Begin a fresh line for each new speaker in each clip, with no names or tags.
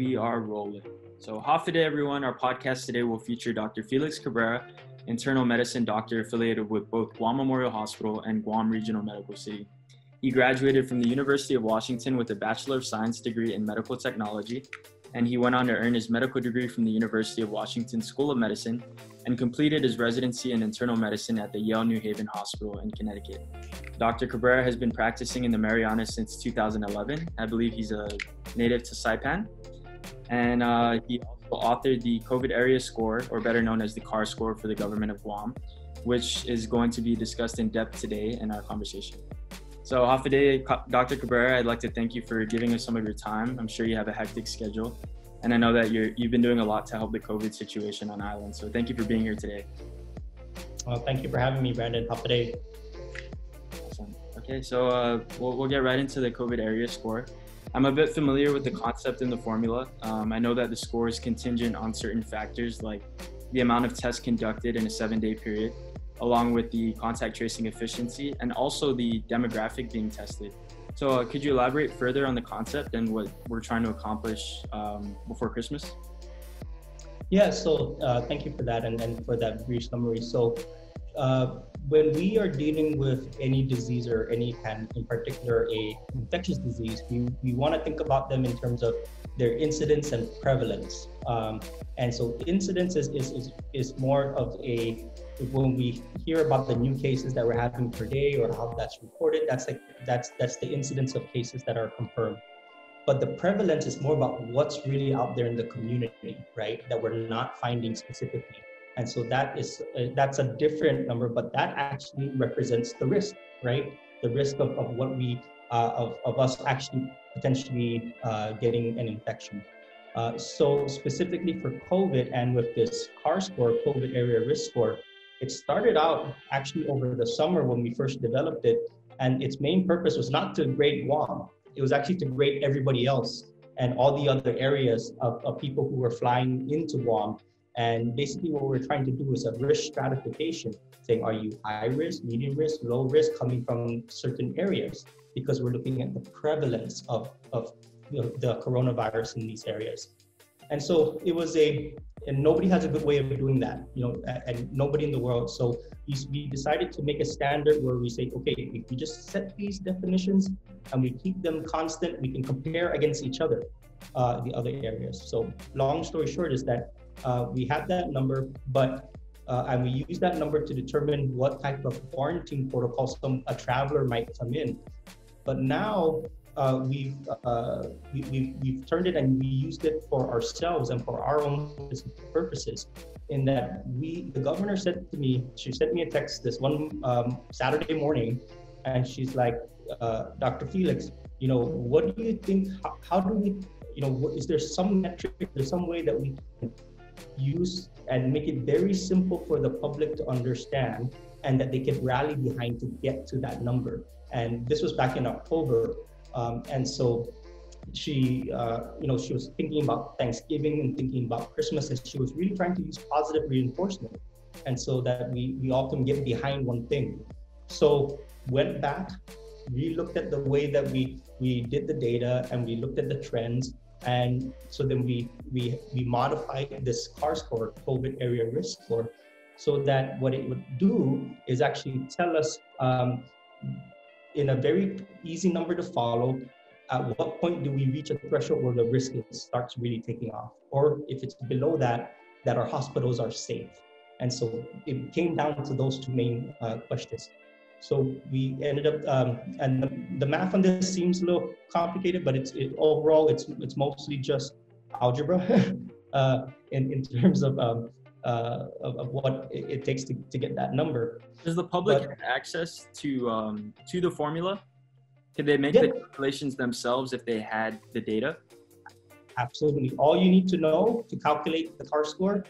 we are rolling. So, Hafiday, everyone. Our podcast today will feature Dr. Felix Cabrera, internal medicine doctor affiliated with both Guam Memorial Hospital and Guam Regional Medical City. He graduated from the University of Washington with a Bachelor of Science degree in Medical Technology, and he went on to earn his medical degree from the University of Washington School of Medicine and completed his residency in internal medicine at the Yale New Haven Hospital in Connecticut. Dr. Cabrera has been practicing in the Marianas since 2011. I believe he's a native to Saipan. And he also authored the COVID area score, or better known as the CAR score for the government of Guam, which is going to be discussed in depth today in our conversation. So Hafiday, Dr. Cabrera, I'd like to thank you for giving us some of your time. I'm sure you have a hectic schedule, and I know that you've been doing a lot to help the COVID situation on island. So thank you for being here today.
Well, thank you for having me, Brandon. Hafiday.
Awesome. Okay, so we'll get right into the COVID area score. I'm a bit familiar with the concept and the formula. I know that the score is contingent on certain factors like the amount of tests conducted in a 7-day period, along with the contact tracing efficiency and also the demographic being tested. So could you elaborate further on the concept and what we're trying to accomplish before Christmas?
Yeah, so thank you for that and for that brief summary. So when we are dealing with any disease or any in particular a infectious disease, we want to think about them in terms of their incidence and prevalence. And so incidence is more of when we hear about the new cases that we're having per day or how that's reported, that's the incidence of cases that are confirmed. But the prevalence is more about what's really out there in the community, right? That we're not finding specifically. And so that's a different number, but that actually represents the risk, right? The risk of what of us actually potentially getting an infection. So specifically for COVID and with this CAR score, COVID area risk score, it started out actually over the summer when we first developed it, and its main purpose was not to grade Guam. It was actually to grade everybody else and all the other areas of people who were flying into Guam. And basically what we're trying to do is a risk stratification, saying, are you high risk, medium risk, low risk coming from certain areas? Because we're looking at the prevalence of the coronavirus in these areas. And so it was and nobody has a good way of doing that, and nobody in the world. So we decided to make a standard where we say, okay, if we just set these definitions and we keep them constant, we can compare against each other, the other areas. So long story short is that we had that number, and we use that number to determine what type of quarantine protocol a traveler might come in. But now we've turned it and we used it for ourselves and for our own purposes. In that the governor said to me, she sent me a text this one Saturday morning, and she's like, Dr. Felix, what do you think? How do we, is there some metric? There's some way that we can use and make it very simple for the public to understand, and that they can rally behind to get to that number. And this was back in October. And so she was thinking about Thanksgiving and thinking about Christmas, and she was really trying to use positive reinforcement. And so that we all can get behind one thing. So went back, we looked at the way that we did the data and we looked at the trends. And so then we modified this CAR score, COVID area risk score, so that what it would do is actually tell us in a very easy number to follow, at what point do we reach a threshold where the risk starts really taking off? Or if it's below that our hospitals are safe. And so it came down to those two main questions. So we ended up, and the math on this seems a little complicated, but overall it's mostly just algebra in terms of what it takes to get that number.
Does the public have access to the formula? Could they make the calculations themselves if they had the data?
Absolutely. All you need to know to calculate the CAR score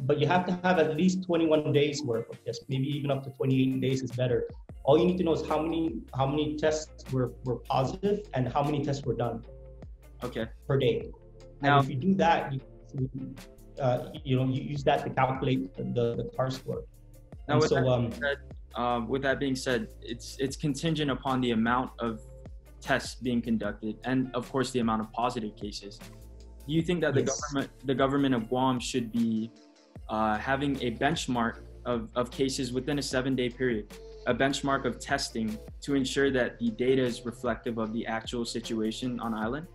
but you have to have at least 21 days worth of this, maybe even up to 28 days is better. All you need to know is how many tests were positive and how many tests were done.
Okay.
Per day. Now, and if you do that, you use that to calculate the CAR score.
Now, with that being said, it's contingent upon the amount of tests being conducted and, of course, the amount of positive cases. Do you think that
Yes.
the government of Guam should be having a benchmark of cases within a 7-day period, a benchmark of testing to ensure that the data is reflective of the actual situation on island?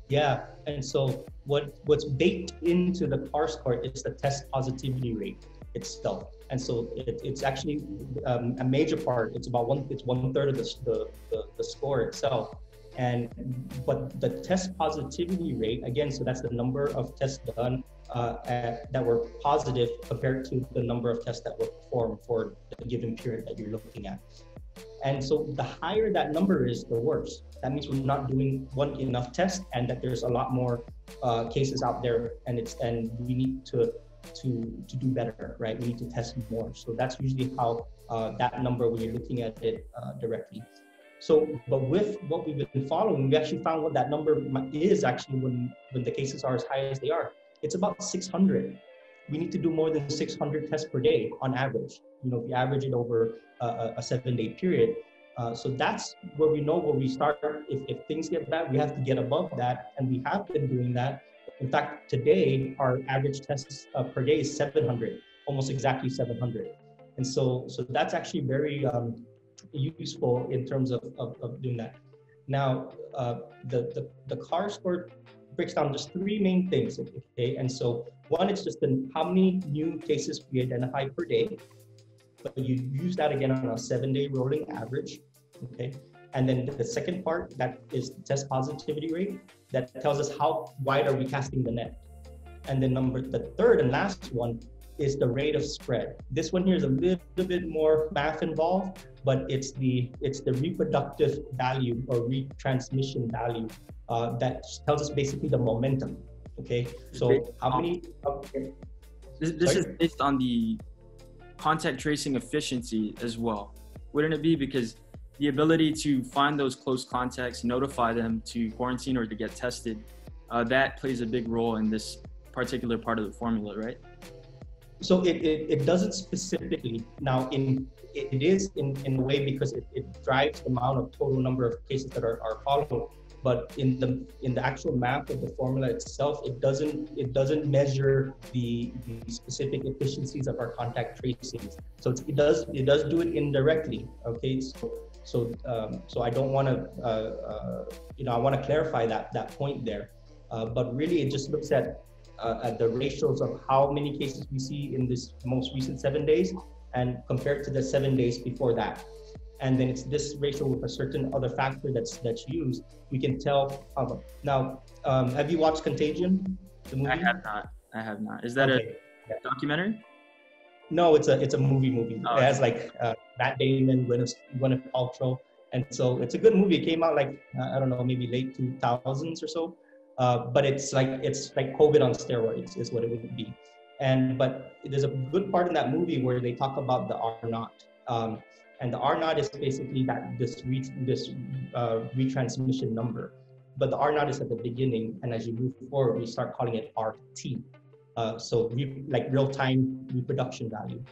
Yeah, and so what's baked into the CAR score is the test positivity rate itself, and so it's actually a major part. It's one third of the score itself, and but the test positivity rate again. So that's the number of tests done that were positive compared to the number of tests that were performed for the given period that you're looking at. And so the higher that number is, the worse. That means we're not doing enough tests, and that there's a lot more cases out there, and we need to do better, right? We need to test more. So that's usually how that number, when you're looking at it directly. So, but with what we've been following, we actually found what that number is actually when the cases are as high as they are. It's about 600. We need to do more than 600 tests per day on average. You know, if you average it over a 7-day period. So that's where we know where we start. If things get bad, we have to get above that, and we have been doing that. In fact, today our average tests per day is 700, almost exactly 700, and so that's actually very useful in terms of doing that. Now, the CAR score breaks down just three main things. Okay, and so one, it's just how many new cases we identify per day. But you use that again on a 7-day rolling average, okay? And then the second part, that is test positivity rate, that tells us how wide are we casting the net. And then the third and last one is the rate of spread. This one here is a little bit more math involved, but it's the reproductive value or retransmission value that tells us basically the momentum, okay? So how many? Okay.
This is based on the contact tracing efficiency as well, wouldn't it be? Because the ability to find those close contacts, notify them to quarantine or to get tested, that plays a big role in this particular part of the formula, right?
So it doesn't specifically. Now, it is in a way because it drives the amount of total number of cases that are followed. But in the actual math of the formula itself, it doesn't measure the specific efficiencies of our contact tracings. So it does do it indirectly. Okay, so I don't want to I want to clarify that point there. But really, it just looks at the ratios of how many cases we see in this most recent 7 days and compared to the 7 days before that. And then it's this ratio with a certain other factor that's used. We can tell. Now, have you watched Contagion, the movie?
I have not. Is that a documentary?
No, it's a movie.
Oh,
it has like Matt Damon, Gwyneth Paltrow, and so it's a good movie. It came out like I don't know, maybe late 2000s or so. But it's like COVID on steroids is what it would be. But there's a good part in that movie where they talk about the R naught. And the R naught is basically this retransmission number. But the R naught is at the beginning, and as you move forward, we start calling it RT. Like real-time reproduction value.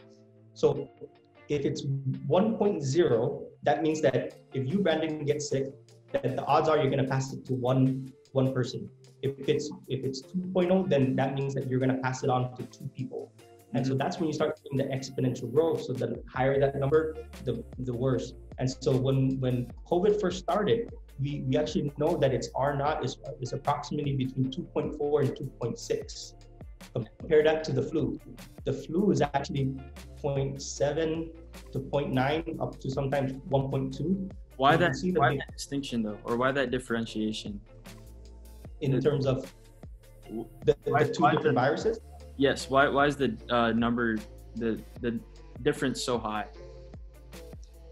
So if it's 1.0, that means that if you randomly get sick, that the odds are you're going to pass it to one person. If it's 2.0, then that means that you're going to pass it on to 2 people. And so that's when you start seeing the exponential growth. So the higher that number, the worse. And so when COVID first started, we actually know that its R naught is approximately between 2.4 and 2.6. Compare that to the flu. The flu is actually 0.7 to 0.9 up to sometimes 1.2.
Why that distinction though, or why that differentiation?
In terms of the two different viruses?
Yes. Why is the number, the difference so high?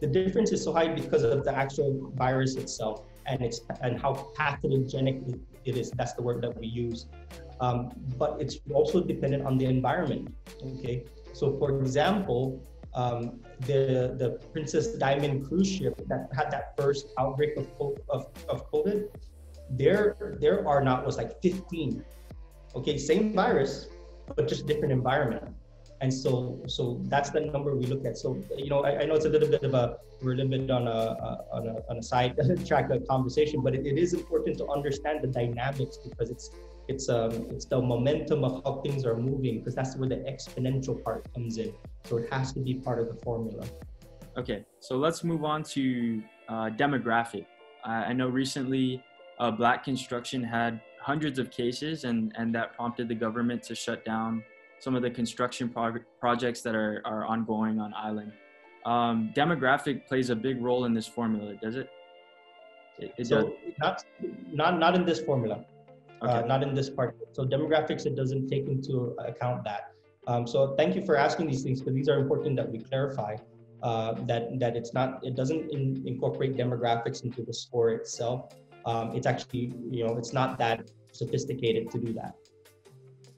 The difference is so high because of the actual virus itself and how pathogenic it is. That's the word that we use. But it's also dependent on the environment. Okay. So for example, the Princess Diamond cruise ship that had that first outbreak of COVID, their R naught was like 15. Okay, same virus, but just different environment. And so that's the number we look at. So, I know it's a little bit of we're a little bit on a side track of conversation, but it is important to understand the dynamics, because it's the momentum of how things are moving, because that's where the exponential part comes in. So it has to be part of the formula.
Okay, so let's move on to demographic. I know recently Black construction had hundreds of cases, and that prompted the government to shut down some of the construction projects that are ongoing on island. Demographic plays a big role in this formula, does it?
So does. Not in this formula,
okay.
Not in this part. So demographics, it doesn't take into account that. So thank you for asking these things, because these are important that we clarify. That it doesn't incorporate demographics into the score itself. It's actually, it's not that sophisticated to do that.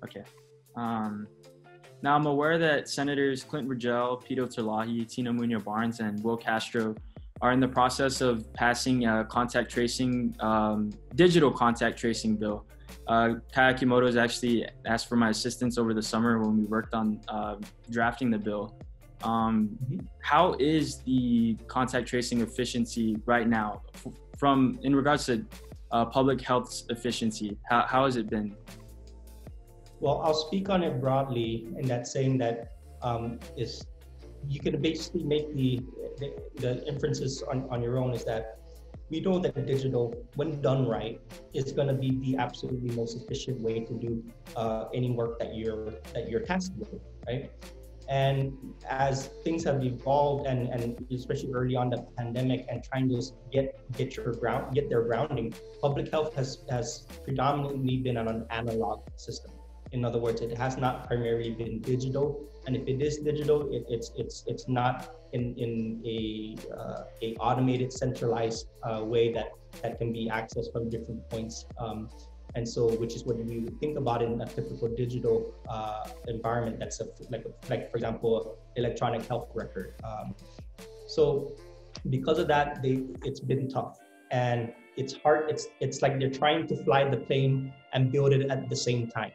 Okay. Now I'm aware that Senators Clinton Rogel, Pito Terlahi, Tina Muñoz Barnes, and Will Castro are in the process of passing a digital contact tracing bill. Kai Akimoto has actually asked for my assistance over the summer when we worked on drafting the bill. How is the contact tracing efficiency right now in regards to public health's efficiency? How has it been?
Well, I'll speak on it broadly, in that saying that is you can basically make the inferences on your own, is that we know that digital, when done right, is going to be the absolutely most efficient way to do any work that you're tasked with, right? And as things have evolved, and especially early on the pandemic, and trying to get their grounding, public health has predominantly been on an analog system. In other words, it has not primarily been digital, and if it is digital, it's not in a automated, centralized way that can be accessed from different points. And so, which is what we would think about in a typical digital environment. That's like for example, electronic health record. So, because of that, it's been tough, and it's hard. It's like they're trying to fly the plane and build it at the same time.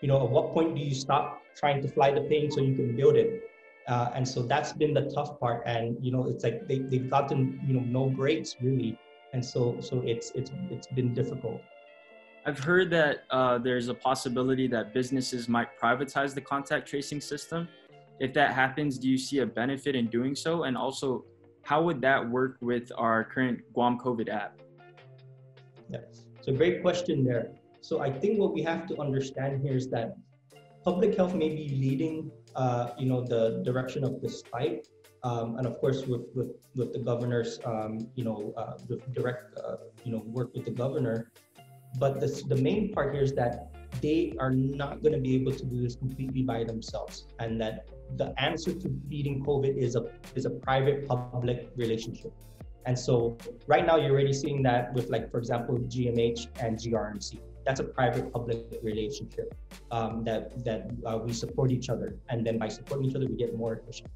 At what point do you stop trying to fly the plane so you can build it? And so that's been the tough part. And it's like they've gotten no breaks really, and so it's been difficult.
I've heard that there's a possibility that businesses might privatize the contact tracing system. If that happens, do you see a benefit in doing so? And also, how would that work with our current Guam COVID app?
Yeah, so great question there. So I think what we have to understand here is that public health may be leading, the direction of this fight, and of course with the governor's, direct, work with the governor. But the main part here is that they are not going to be able to do this completely by themselves, and that the answer to beating COVID is a private-public relationship. And so right now you're already seeing that with, like, for example, GMH and GRMC. That's a private-public relationship that we support each other, and then by supporting each other, we get more efficient.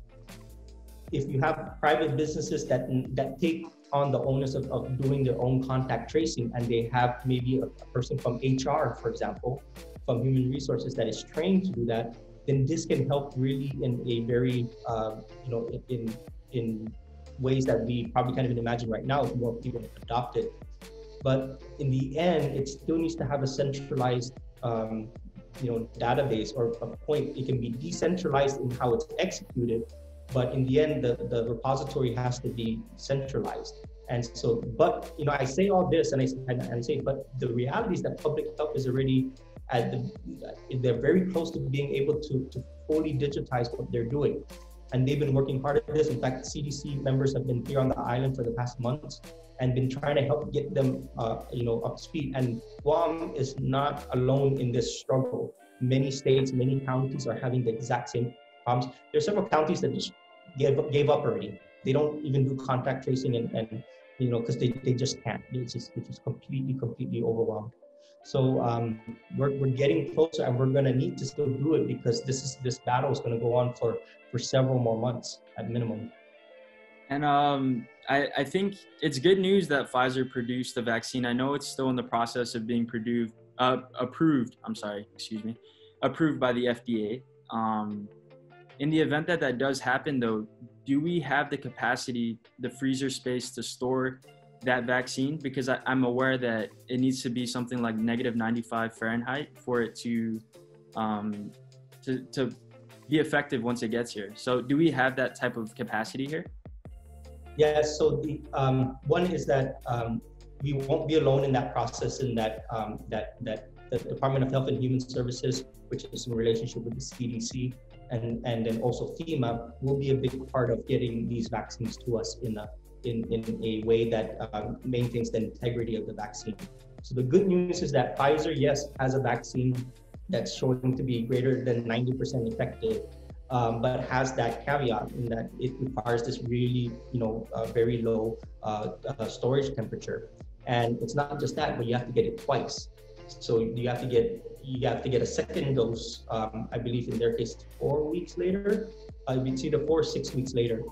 If you have private businesses that take on the onus of doing their own contact tracing, and they have maybe a person from HR, for example, from human resources that is trained to do that, then this can help really in a very, in ways that we probably can't even imagine right now if more people adopt it. But in the end, it still needs to have a centralized, database or a point. It can be decentralized in how it's executed, but in the end, the repository has to be centralized. And so, but I say all this, and I say, but the reality is that public health is already they're very close to being able to fully digitize what they're doing. And they've been working hard at this. In fact, CDC members have been here on the island for the past months and been trying to help get them, up to speed. And Guam is not alone in this struggle. Many states, many counties are having the exact same problems. There are several counties that just gave up already. They don't even do contact tracing, and because they just can't. It's just completely overwhelmed. So we're getting closer, and we're going to need to still do it, because this battle is going to go on for several more months at minimum.
And I think it's good news that Pfizer produced the vaccine. I know it's still in the process of being approved by the FDA. In the event that that does happen, though, do we have the capacity, the freezer space to store that vaccine? Because I'm aware that it needs to be something like -95 Fahrenheit for it to be effective once it gets here. So do we have that type of capacity here?
Yes. So the one is that we won't be alone in that process. In that that the Department of Health and Human Services, which is in relationship with the CDC, and then also FEMA, will be a big part of getting these vaccines to us in a way that maintains the integrity of the vaccine. So the good news is that Pfizer, yes, has a vaccine that's showing to be greater than 90% effective, but has that caveat in that it requires this really, very low storage temperature. And it's not just that, but you have to get it twice. So you have to get a second dose. I believe in their case, 4 weeks later. It's either 4 or 6 weeks later.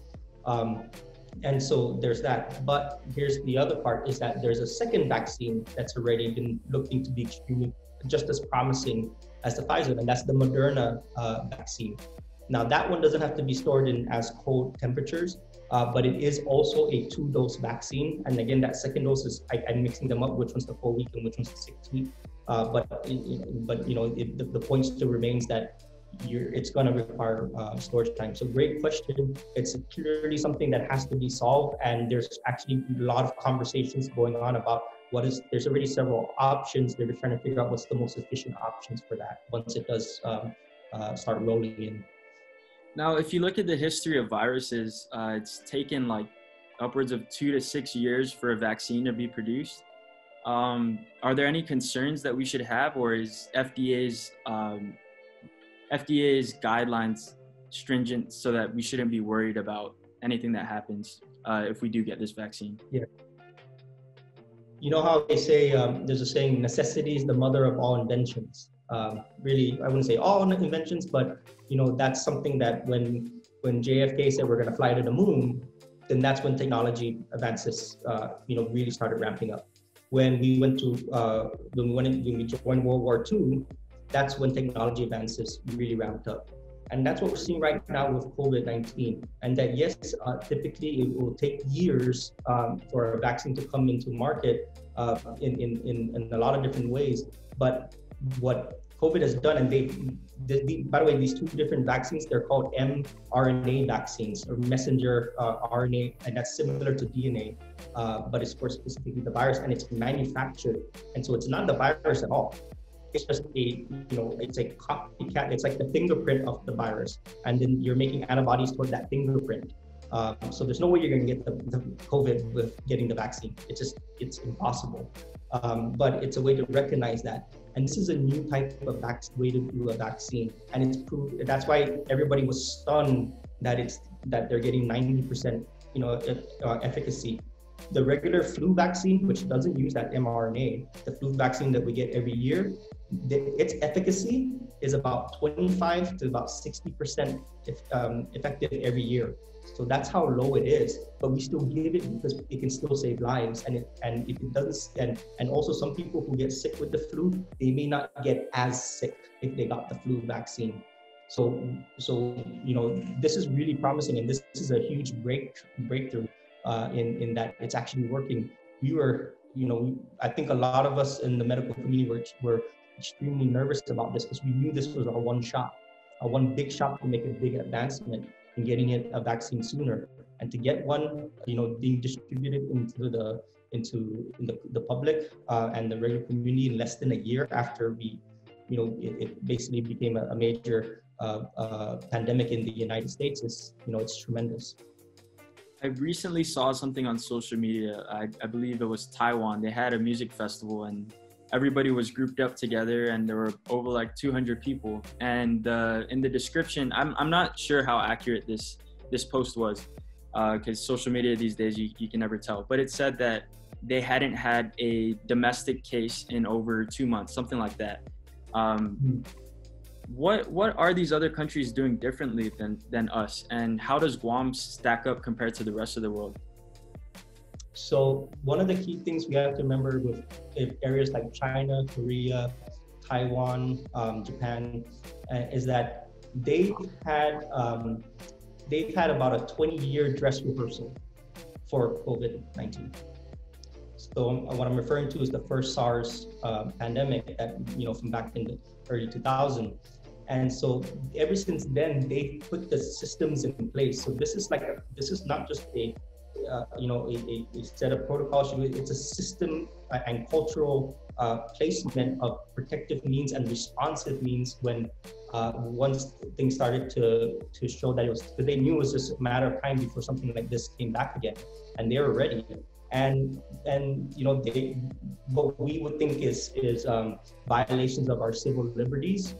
And so there's that. But here's the other part, is that there's a second vaccine that's already been looking to be extremely just as promising as the Pfizer, and that's the Moderna vaccine. Now that one doesn't have to be stored in as cold temperatures, but it is also a 2-dose vaccine. And again, that second dose is, I'm mixing them up, which one's the 4 week and which one's the 6 week. But the point still remains that it's going to require storage time. So great question. It's clearly something that has to be solved, and there's actually a lot of conversations going on about there's already several options. They're trying to figure out what's the most efficient options for that once it does start rolling in.
Now, if you look at the history of viruses, it's taken like upwards of 2 to 6 years for a vaccine to be produced. Are there any concerns that we should have, or is FDA's guidelines stringent so that we shouldn't be worried about anything that happens if we do get this vaccine?
Yeah. You know how they say, there's a saying, necessity is the mother of all inventions. Really, I wouldn't say all inventions, but that's something that when JFK said we're going to fly to the moon, then that's when technology advances, really started ramping up. When we joined World War II, that's when technology advances really ramped up. And that's what we're seeing right now with COVID-19. And that, yes, typically it will take years for a vaccine to come into market in a lot of different ways. But what COVID has done, and by the way, these 2 different vaccines, they're called mRNA vaccines, or messenger RNA, and that's similar to DNA, but it's for specifically the virus, and it's manufactured. And so it's not the virus at all. It's just it's a copycat. It's like the fingerprint of the virus, and then you're making antibodies toward that fingerprint. So there's no way you're going to get the COVID with getting the vaccine. It's impossible. But it's a way to recognize that. And this is a new type of way to do a vaccine, and it's proved. That's why everybody was stunned that they're getting 90% efficacy. The regular flu vaccine, which doesn't use that mRNA, the flu vaccine that we get every year, its efficacy is about 25 to about 60% effective every year. So that's how low it is, but we still give it because it can still save lives. And if it doesn't, and also some people who get sick with the flu, they may not get as sick if they got the flu vaccine. So this is really promising, and this is a huge breakthrough in that it's actually working. I think a lot of us in the medical community were extremely nervous about this because we knew this was one big shot to make a big advancement in getting a vaccine sooner, and to get one, being distributed into the public and the regular community in less than a year after it basically became a major pandemic in the United States is, it's tremendous.
I recently saw something on social media. I believe it was Taiwan. They had a music festival and everybody was grouped up together, and there were over like 200 people. And in the description, I'm not sure how accurate this post was, because social media these days, you can never tell. But it said that they hadn't had a domestic case in over 2 months, something like that. What are these other countries doing differently than us, and how does Guam stack up compared to the rest of the world?
So one of the key things we have to remember with areas like China, Korea, Taiwan, Japan, is that they've had they've had about a 20-year dress rehearsal for COVID-19. So what I'm referring to is the first SARS pandemic that, from back in the early 2000s. And so ever since then, they put the systems in place. So this is not just a set of protocols. It's a system and cultural placement of protective means and responsive means when once things started to show that because they knew it was just a matter of time before something like this came back again, and they were ready. And what we would think is violations of our civil liberties,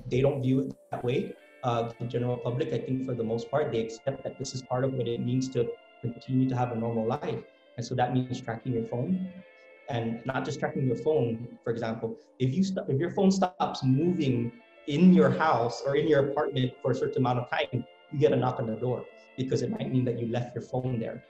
they don't view it that way. The general public, I think for the most part, they accept that this is part of what it means to continue to have a normal life. And so that means tracking your phone, and not just tracking your phone. For example, if your phone stops moving in your house or in your apartment for a certain amount of time, you get a knock on the door because it might mean that you left your phone there.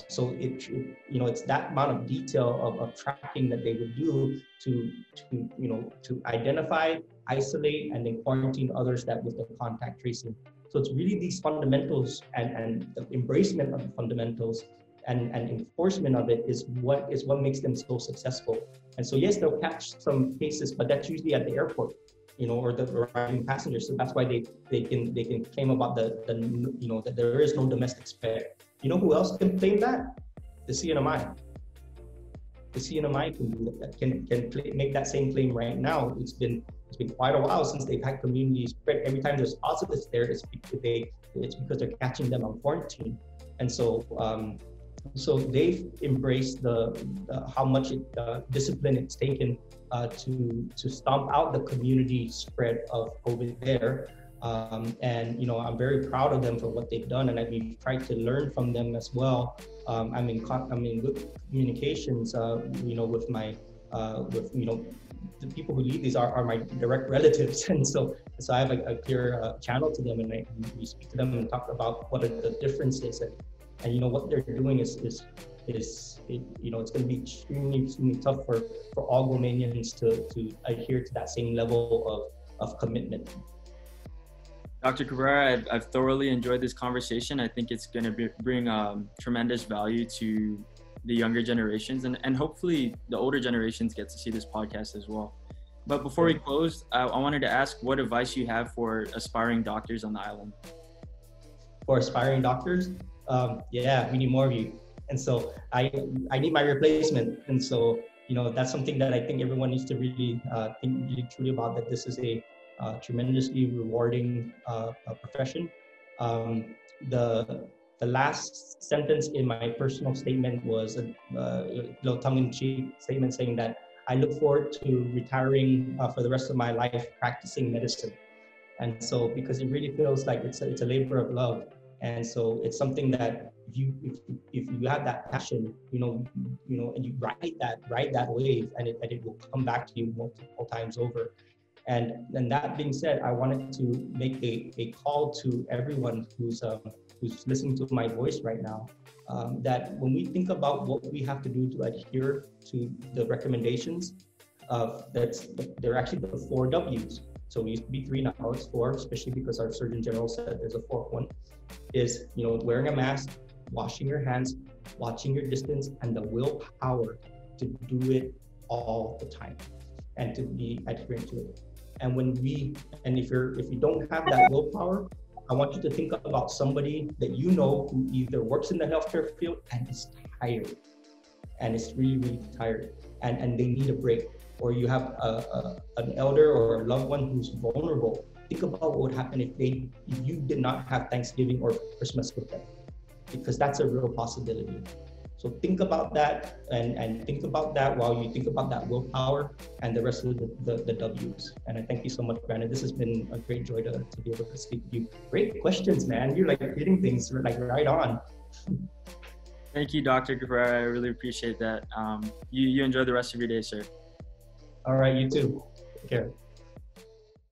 So it's that amount of detail of tracking that they would do to identify, isolate, and then quarantine others that with the contact tracing. So it's really these fundamentals and the embracement of the fundamentals and enforcement of it is what makes them so successful. And so yes, they'll catch some cases, but that's usually at the airport, or the arriving passengers. So that's why they can claim about that there is no domestic spread. You know who else can claim that? The CNMI. The CNMI can do that. Can make that same claim right now. It's been quite a while since they've had community spread. Every time there's positives there, it's because they're catching them on quarantine. And so they've embraced how much discipline it's taken to stomp out the community spread of COVID there. And I'm very proud of them for what they've done, and we've tried to learn from them as well. I'm in good communications, with my the people who lead these are my direct relatives, and so I have a clear channel to them, and we speak to them and talk about what are the differences, and what they're doing is it's going to be extremely tough for all Guamanians to adhere to that same level of commitment.
Dr. Cabrera, I've thoroughly enjoyed this conversation. I think it's going to bring tremendous value to the younger generations, and hopefully the older generations get to see this podcast as well. But before we close, I wanted to ask what advice you have for aspiring doctors on the island.
For aspiring doctors, we need more of you. And so I need my replacement. And so, that's something that I think everyone needs to really think really truly about, that this is a tremendously rewarding profession. The last sentence in my personal statement was a little tongue-in-cheek statement saying that I look forward to retiring for the rest of my life practicing medicine. And so, because it really feels like it's a labor of love. And so it's something that if you have that passion, and you ride that wave, and it will come back to you multiple times over. And that being said, I wanted to make a call to everyone who's listening to my voice right now, that when we think about what we have to do to adhere to the recommendations, they're actually the 4 W's. So it used to be 3, now it's 4, especially because our Surgeon General said there's a 4th one, is wearing a mask, washing your hands, watching your distance, and the willpower to do it all the time and to be adherent to it. And if you don't have that willpower, I want you to think about somebody that who either works in the healthcare field and is tired, and is really, really tired, and they need a break. Or you have an elder or a loved one who's vulnerable. Think about what would happen if you did not have Thanksgiving or Christmas with them, because that's a real possibility. So think about that, and think about that while you think about that willpower and the rest of the W's. And I thank you so much, Brandon. This has been a great joy to be able to speak with you. Great questions, man. You're hitting things right on.
Thank you, Dr. Cabrera. I really appreciate that. You enjoy the rest of your day, sir.
All right, you too. Take care.